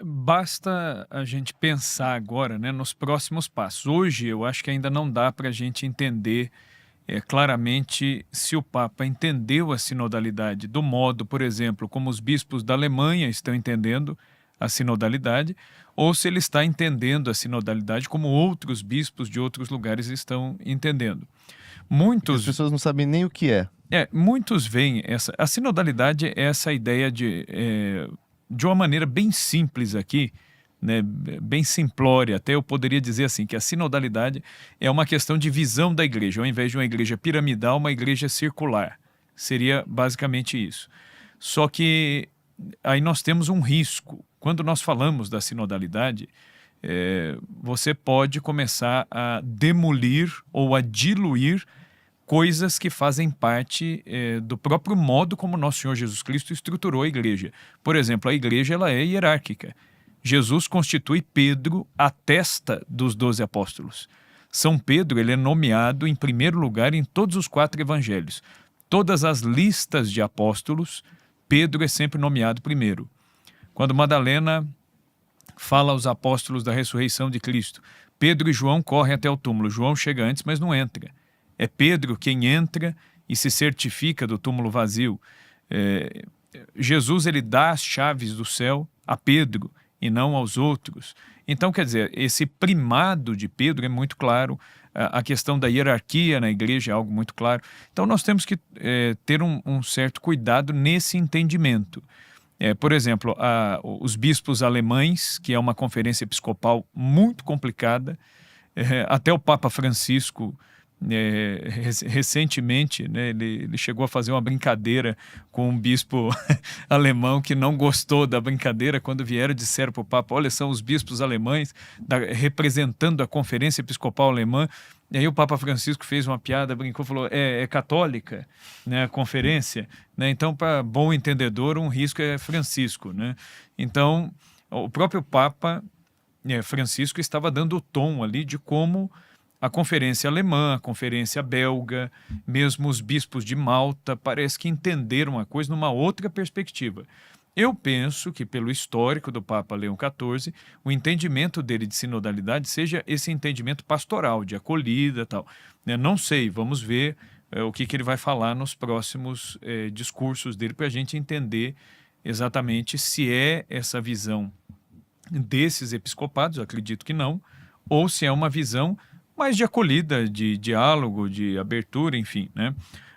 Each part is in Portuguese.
Basta a gente pensar agora, né, nos próximos passos. Hoje, eu acho que ainda não dá para a gente entender claramente se o Papa entendeu a sinodalidade do modo, por exemplo, como os bispos da Alemanha estão entendendo a sinodalidade, ou se ele está entendendo a sinodalidade como outros bispos de outros lugares estão entendendo. Porque as Muitos, pessoas não sabem nem o que é. muitos veem a sinodalidade é essa ideia de uma maneira bem simples aqui, né, bem simplória, até eu poderia dizer assim, que a sinodalidade é uma questão de visão da igreja, ao invés de uma igreja piramidal, uma igreja circular. Seria basicamente isso. Só que aí nós temos um risco. Quando nós falamos da sinodalidade, você pode começar a demolir ou a diluir coisas que fazem parte do próprio modo como nosso Senhor Jesus Cristo estruturou a igreja. Por exemplo, a igreja ela é hierárquica. Jesus constitui Pedro a testa dos 12 apóstolos. São Pedro ele é nomeado em primeiro lugar em todos os 4 evangelhos. Todas as listas de apóstolos, Pedro é sempre nomeado primeiro. Quando Madalena fala aos apóstolos da ressurreição de Cristo, Pedro e João correm até o túmulo. João chega antes, mas não entra. É Pedro quem entra e se certifica do túmulo vazio. Jesus ele dá as chaves do céu a Pedro e não aos outros. Então, quer dizer, esse primado de Pedro é muito claro, a questão da hierarquia na igreja é algo muito claro. Então, nós temos que ter um certo cuidado nesse entendimento. Por exemplo, os bispos alemães, que é uma conferência episcopal muito complicada, até o Papa Francisco, recentemente, né, ele chegou a fazer uma brincadeira com um bispo alemão que não gostou da brincadeira. Quando vieram, disseram para o Papa: olha, são os bispos alemães representando a Conferência Episcopal Alemã. E aí o Papa Francisco fez uma piada, brincou, falou: é católica, né, a conferência, né? Então, para bom entendedor, um risco é Francisco, né? Então, o próprio Papa Francisco estava dando o tom ali de como a conferência alemã, a conferência belga, mesmo os bispos de Malta, parece que entenderam a coisa numa outra perspectiva. Eu penso que, pelo histórico do Papa Leão XIV, o entendimento dele de sinodalidade seja esse entendimento pastoral, de acolhida e tal. Não sei, vamos ver o que ele vai falar nos próximos discursos dele para a gente entender exatamente se é essa visão desses episcopados, acredito que não, ou se é uma visão mais de acolhida, de diálogo, de abertura, enfim, né?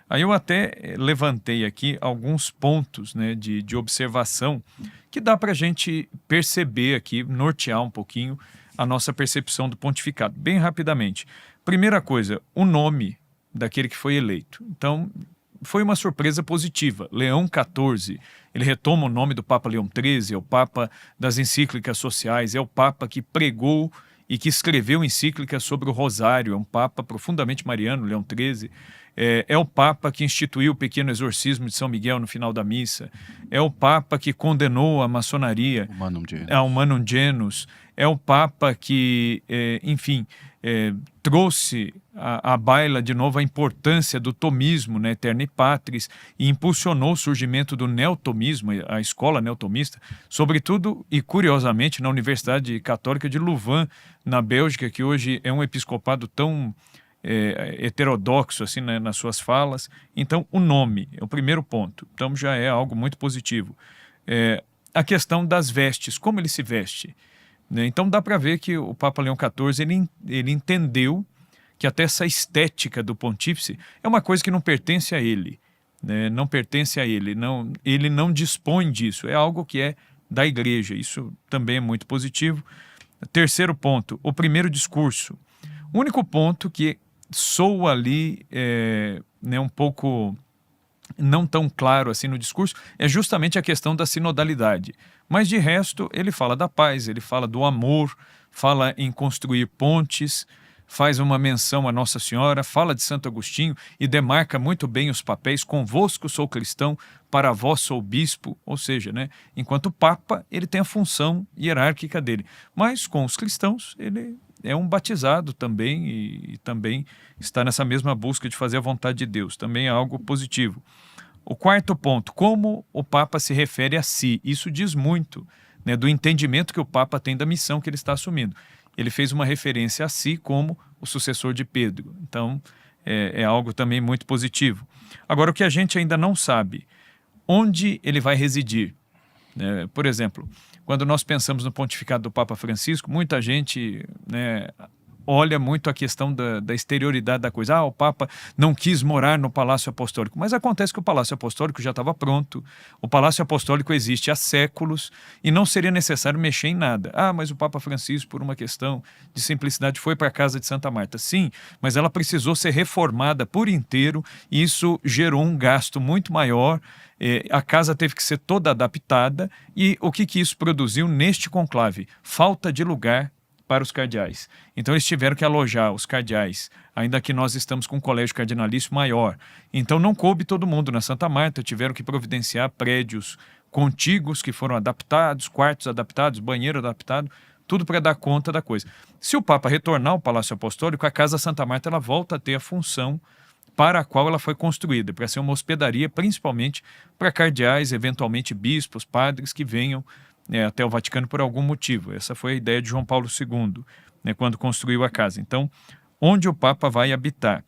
Aí eu até levantei aqui alguns pontos, né, de observação que dá para a gente perceber aqui, nortear um pouquinho a nossa percepção do pontificado. Bem rapidamente. Primeira coisa, o nome daquele que foi eleito. Então, foi uma surpresa positiva. Leão XIV, ele retoma o nome do Papa Leão XIII, é o Papa das encíclicas sociais, é o Papa que pregou e que escreveu encíclicas sobre o Rosário, é um Papa profundamente mariano, Leão XIII, é o Papa que instituiu o pequeno exorcismo de São Miguel no final da missa, é o Papa que condenou a maçonaria, a Humanum Genus, é o Papa que, enfim, trouxe à baila de novo a importância do tomismo, né, Aeterni Patris, e impulsionou o surgimento do neotomismo, a escola neotomista, sobretudo e curiosamente na Universidade Católica de Louvain, na Bélgica, que hoje é um episcopado tão heterodoxo assim, né, nas suas falas. Então, o nome é o primeiro ponto. Então, já é algo muito positivo. A questão das vestes, como ele se veste, né? Então, dá para ver que o Papa Leão XIV ele entendeu que até essa estética do pontífice é uma coisa que não pertence a ele, né? Não pertence a ele, ele não dispõe disso, é algo que é da igreja. Isso também é muito positivo. Terceiro ponto, o primeiro discurso. O único ponto que soa ali né, um pouco não tão claro assim no discurso é justamente a questão da sinodalidade. Mas de resto ele fala da paz, ele fala do amor, fala em construir pontes, faz uma menção a Nossa Senhora, fala de Santo Agostinho e demarca muito bem os papéis. Convosco sou cristão, para vós sou bispo, ou seja, né, enquanto Papa ele tem a função hierárquica dele, mas com os cristãos ele é um batizado também e também está nessa mesma busca de fazer a vontade de Deus, também é algo positivo. O quarto ponto, como o Papa se refere a si, isso diz muito né, do entendimento que o Papa tem da missão que ele está assumindo. Ele fez uma referência a si como o sucessor de Pedro. Então, é algo também muito positivo. Agora, o que a gente ainda não sabe, onde ele vai residir, né? Por exemplo, quando nós pensamos no pontificado do Papa Francisco, muita gente, né, olha muito a questão da exterioridade da coisa. O Papa não quis morar no Palácio Apostólico. Mas acontece que o Palácio Apostólico já estava pronto. O Palácio Apostólico existe há séculos e não seria necessário mexer em nada. Mas o Papa Francisco, por uma questão de simplicidade, foi para a Casa de Santa Marta. Sim, mas ela precisou ser reformada por inteiro e isso gerou um gasto muito maior. A casa teve que ser toda adaptada e o que isso produziu neste conclave? Falta de lugar para os cardeais. Então eles tiveram que alojar os cardeais, ainda que nós estamos com um colégio cardinalício maior. Então não coube todo mundo na Santa Marta, tiveram que providenciar prédios contíguos que foram adaptados, quartos adaptados, banheiro adaptado, tudo para dar conta da coisa. Se o Papa retornar ao Palácio Apostólico, a Casa Santa Marta ela volta a ter a função para a qual ela foi construída, para ser uma hospedaria principalmente para cardeais, eventualmente bispos, padres que venham até o Vaticano por algum motivo. Essa foi a ideia de João Paulo II, né, quando construiu a casa. Então, onde o Papa vai habitar?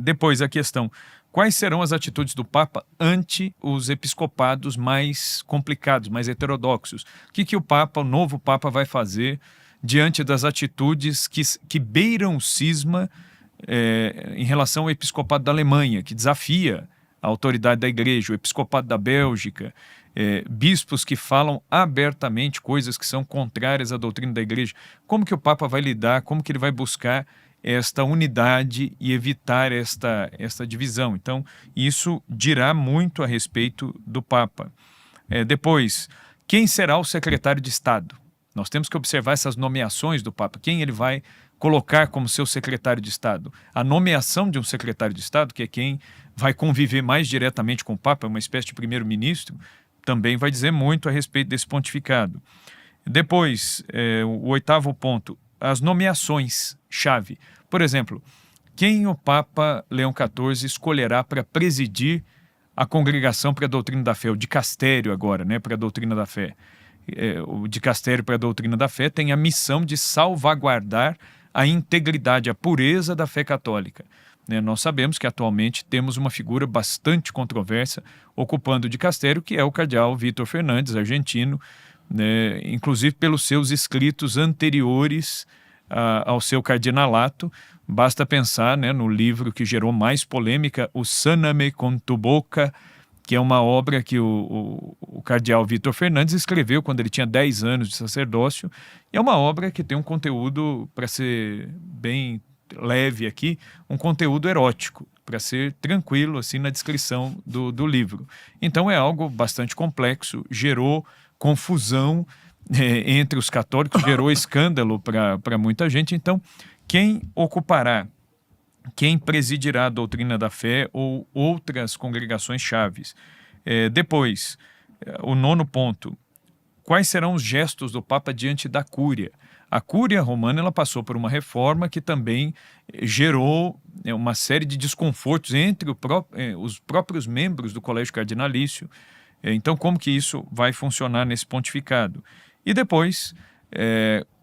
Depois a questão, quais serão as atitudes do Papa ante os episcopados mais complicados, mais heterodoxos? O que o novo Papa vai fazer diante das atitudes que beiram o cisma em relação ao episcopado da Alemanha, que desafia a autoridade da igreja, o episcopado da Bélgica, bispos que falam abertamente coisas que são contrárias à doutrina da igreja. Como que o Papa vai lidar, como que ele vai buscar esta unidade e evitar esta divisão? Então, isso dirá muito a respeito do Papa. Depois, quem será o secretário de Estado? Nós temos que observar essas nomeações do Papa, quem ele vai colocar como seu secretário de Estado. A nomeação de um secretário de Estado, que é quem vai conviver mais diretamente com o Papa, uma espécie de primeiro-ministro, também vai dizer muito a respeito desse pontificado. Depois, o 8º ponto, as nomeações-chave. Por exemplo, quem o Papa Leão XIV escolherá para presidir a Congregação para a Doutrina da Fé, o dicastério agora, né, para a Doutrina da Fé. O dicastério para a Doutrina da Fé tem a missão de salvaguardar a integridade, a pureza da fé católica. Nós sabemos que atualmente temos uma figura bastante controversa ocupando o dicastério, que é o cardeal Vítor Fernandes, argentino, né, inclusive pelos seus escritos anteriores ao seu cardinalato. Basta pensar, né, no livro que gerou mais polêmica, o Sáname con tu boca, que é uma obra que o cardeal Vítor Fernandes escreveu quando ele tinha 10 anos de sacerdócio. E é uma obra que tem um conteúdo, para ser bem leve aqui, um conteúdo erótico, para ser tranquilo assim na descrição do livro. Então é algo bastante complexo, gerou confusão entre os católicos, gerou escândalo para muita gente. Então, quem presidirá a doutrina da fé ou outras congregações chaves? Depois, o 9º ponto, quais serão os gestos do Papa diante da Cúria? A Cúria Romana ela passou por uma reforma que também gerou uma série de desconfortos entre os próprios membros do Colégio Cardinalício. Então, como que isso vai funcionar nesse pontificado? E depois,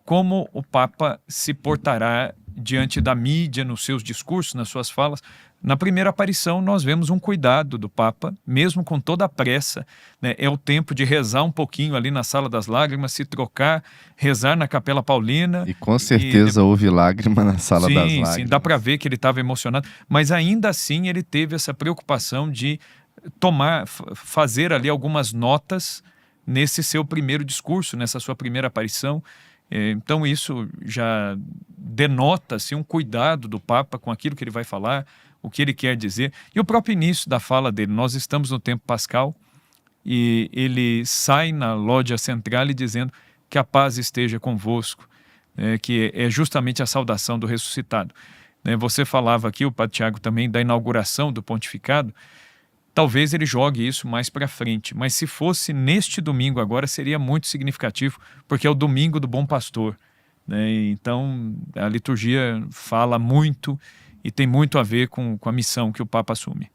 como o Papa se portará diante da mídia, nos seus discursos, nas suas falas. Na primeira aparição, nós vemos um cuidado do Papa, mesmo com toda a pressa, né? É o tempo de rezar um pouquinho ali na Sala das Lágrimas, se trocar, rezar na Capela Paulina. E com certeza houve lágrima na Sala das Lágrimas. Sim, dá para ver que ele estava emocionado, mas ainda assim ele teve essa preocupação de fazer ali algumas notas nesse seu primeiro discurso, nessa sua primeira aparição. Então isso já denota assim, um cuidado do Papa com aquilo que ele vai falar, o que ele quer dizer. E o próprio início da fala dele, nós estamos no tempo pascal e ele sai na lógia central dizendo que a paz esteja convosco, que é justamente a saudação do ressuscitado. Você falava aqui, o Padre Tiago também, da inauguração do pontificado. Talvez ele jogue isso mais para frente, mas se fosse neste domingo agora seria muito significativo, porque é o domingo do Bom Pastor, né? Então a liturgia fala muito e tem muito a ver com a missão que o Papa assume.